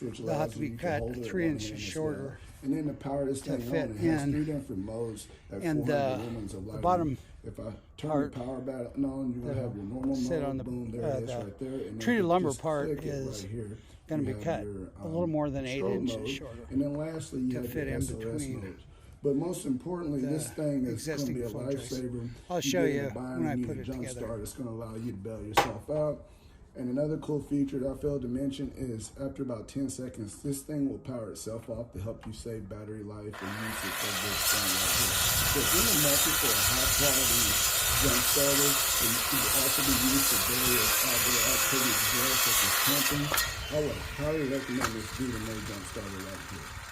which they'll allows have to be you to cut hold it 3 at one inches hand as shorter. well. And then to power this to thing fit on, it has in. 3 different modes at And 400 lumens of the lighting. bottom If I turn part the power button on, you're going to have your normal sit mode. on the, Boom, there it is the right there. And then treated if you lumber just part click it is right here, going to you be have cut your, a little more than 8 strobe inches mode. shorter And then lastly, you to have fit your in SOS between mode. But most importantly, this thing is going to be a lifesaver. I'll show you get in a bind when I and put need a it jump together. start. It's going to allow you to bail yourself out. And another cool feature that I failed to mention is after about 10 seconds, this thing will power itself off to help you save battery life and usage of this thing right here. So if you're in the market for a high quality jump starter, and it could also be used for various outdoor activities as well, such as camping, I would highly recommend this V10 jump starter right here.